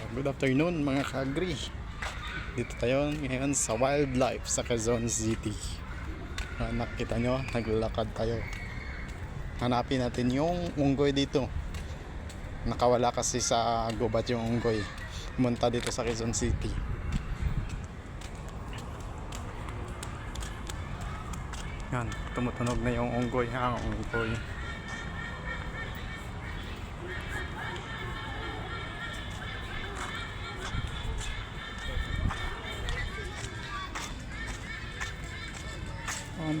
Good afternoon mga ka-agri. Dito tayo ngayon sa wildlife sa Quezon City. Nakita nyo, naglalakad tayo. Hanapin natin yung unggoy dito. Nakawala kasi sa gubat yung unggoy. Pumunta dito sa Quezon City. Yan, tumutunog na yung unggoy. Unggoy.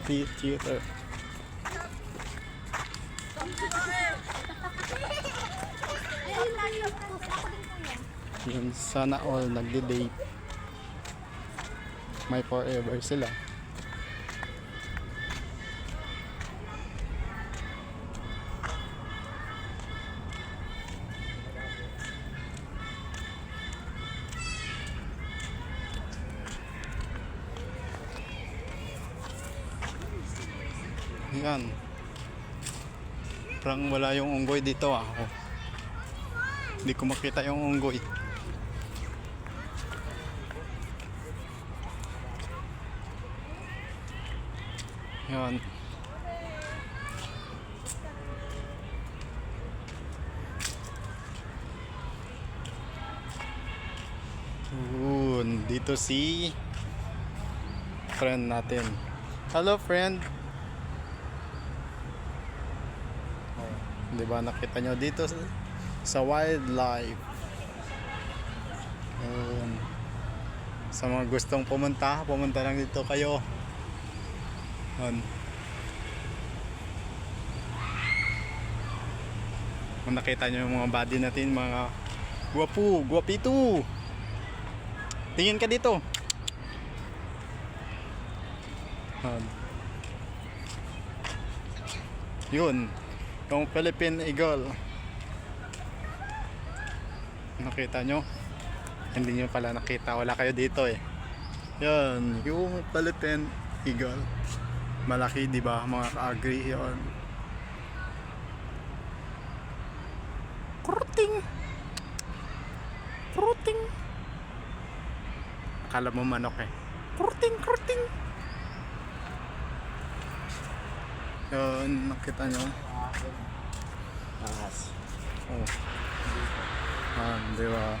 Theater. Yun, sana all nagde-date. May forever sila. Yan. Parang wala yung unggoy dito ah. Oh. Hindi ko makita yung unggoy. Yan. Dito si friend natin. Hello friend. Diba nakita nyo dito sa wildlife. Sa mga gustong pumunta lang dito kayo. Kung nakita nyo yung mga body natin, mga guwapito. Tingin ka dito. Yun, yung Philippine Eagle. Nakita nyo? Hindi nyo pala nakita, wala kayo dito eh. Yan, yung Philippine Eagle. Malaki, di ba mga ka-agri? Yan. Kruting. Akala mo manok eh. Kruting. Yun, nakita nyo? Ahas. Oh. Di ba?